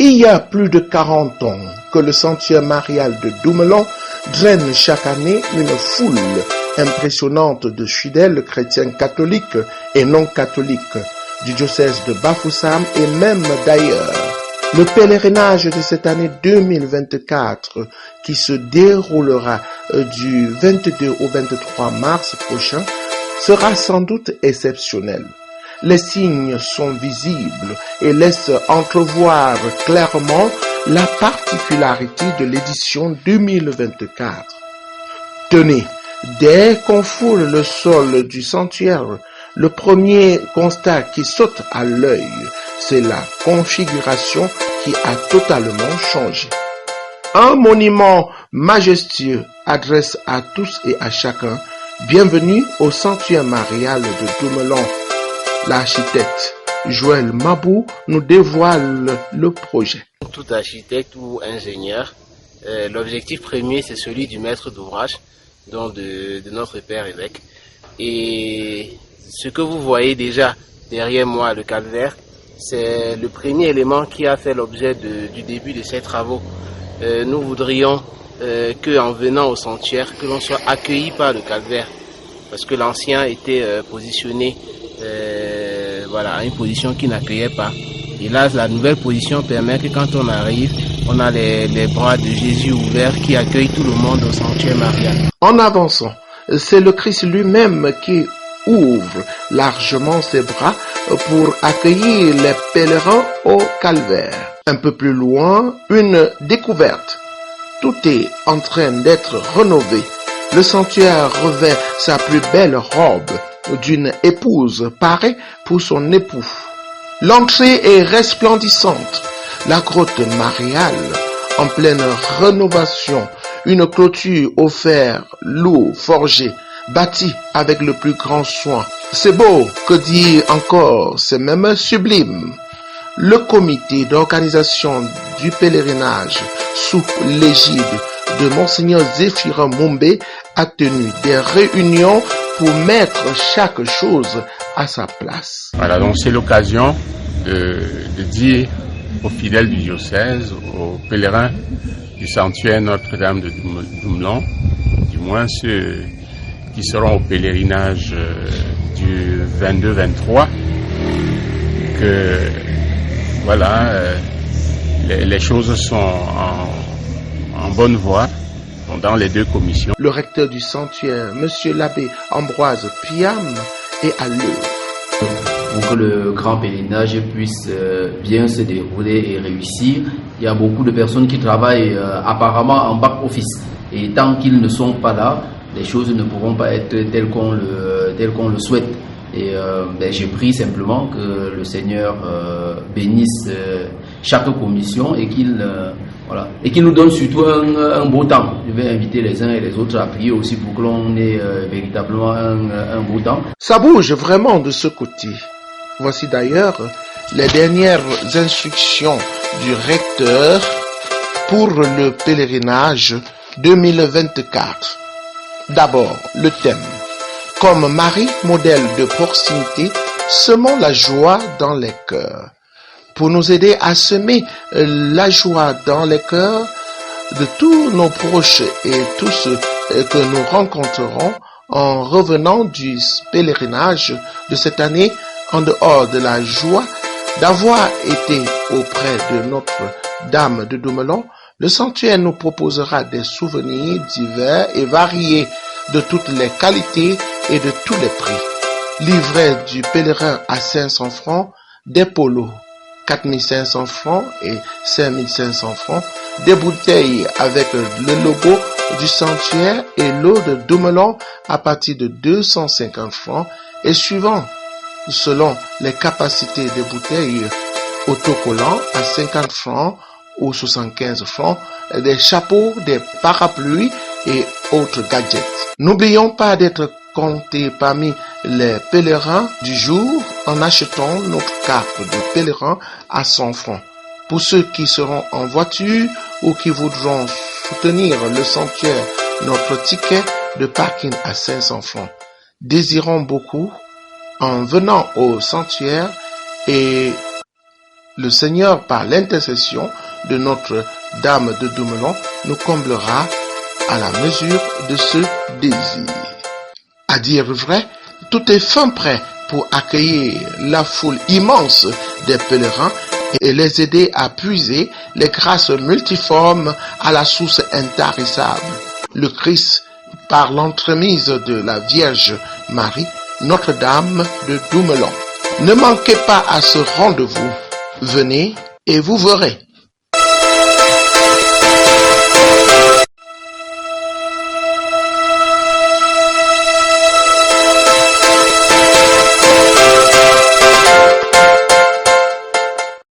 Il y a plus de 40 ans que le sanctuaire marial de Doumelon draine chaque année une foule impressionnante de fidèles chrétiens catholiques et non catholiques du diocèse de Bafoussam et même d'ailleurs. Le pèlerinage de cette année 2024 qui se déroulera du 22 au 23 mars prochain sera sans doute exceptionnel. Les signes sont visibles et laissent entrevoir clairement la particularité de l'édition 2024. Tenez, dès qu'on foule le sol du sanctuaire, le premier constat qui saute à l'œil, c'est la configuration qui a totalement changé. Un monument majestueux adresse à tous et à chacun « Bienvenue au sanctuaire marial de Doumelon ». L'architecte Joël Mabou nous dévoile le projet. Tout architecte ou ingénieur, l'objectif premier c'est celui du maître d'ouvrage, donc de notre père évêque. Et ce que vous voyez déjà derrière moi, le calvaire, c'est le premier élément qui a fait l'objet du début de ces travaux. Nous voudrions qu'en venant au sanctuaire, que l'on soit accueilli par le calvaire, parce que l'ancien était positionné à une position qui n'accueillait pas. Et là, la nouvelle position permet que quand on arrive, on a les bras de Jésus ouverts qui accueillent tout le monde au sanctuaire marial. En avançant, c'est le Christ lui-même qui ouvre largement ses bras pour accueillir les pèlerins au calvaire. Un peu plus loin, une découverte. Tout est en train d'être rénové. Le sanctuaire revêt sa plus belle robe d'une épouse parée pour son époux. L'entrée est resplendissante. La grotte mariale en pleine rénovation. Une clôture au fer lourd forgé, bâtie avec le plus grand soin. C'est beau, que dire encore, c'est même sublime. Le comité d'organisation du pèlerinage sous l'égide de Monseigneur Zéphirin Mombé a tenu des réunions pour mettre chaque chose à sa place. Voilà, donc c'est l'occasion de dire aux fidèles du diocèse, aux pèlerins du sanctuaire Notre-Dame de Doumelon, du moins ceux qui seront au pèlerinage du 22-23, que voilà, les choses sont en bonne voie dans les deux commissions. Le recteur du sanctuaire, Monsieur l'abbé Ambroise Piam, est à l'œuvre. Pour que le grand pèlerinage puisse bien se dérouler et réussir, il y a beaucoup de personnes qui travaillent apparemment en back-office. Et tant qu'ils ne sont pas là, les choses ne pourront pas être telles qu'on le souhaite. Et j'ai pris simplement que le Seigneur bénisse chaque commission et qu'il nous donne surtout un beau temps. Je vais inviter les uns et les autres à prier aussi pour que l'on ait véritablement un beau temps. Ça bouge vraiment de ce côté. Voici d'ailleurs les dernières instructions du recteur pour le pèlerinage 2024. D'abord, le thème. Comme Marie, modèle de proximité, semons la joie dans les cœurs. Pour nous aider à semer la joie dans les cœurs de tous nos proches et tous ceux que nous rencontrerons en revenant du pèlerinage de cette année, en dehors de la joie d'avoir été auprès de Notre-Dame de Doumelon, le sanctuaire nous proposera des souvenirs divers et variés de toutes les qualités et de tous les prix. Livret du pèlerin à 500 francs, des polos 4500 francs et 5500 francs, des bouteilles avec le logo du sanctuaire et l'eau de Doumelon à partir de 250 francs et suivant selon les capacités des bouteilles, autocollants à 50 francs ou 75 francs, des chapeaux, des parapluies et autres gadgets. N'oublions pas d'être comptés parmi les pèlerins du jour en achetant notre carte de pèlerin à 100 francs. Pour ceux qui seront en voiture ou qui voudront soutenir le sanctuaire, notre ticket de parking à 500 francs. Désirons beaucoup en venant au sanctuaire et Le Seigneur, par l'intercession de Notre-Dame de Dumoulin, nous comblera à la mesure de ce désir. À dire vrai, tout est fin prêt pour accueillir la foule immense des pèlerins et les aider à puiser les grâces multiformes à la source intarissable. Le Christ, par l'entremise de la Vierge Marie, Notre-Dame de Dumoulin. Ne manquez pas à ce rendez-vous. Venez et vous verrez.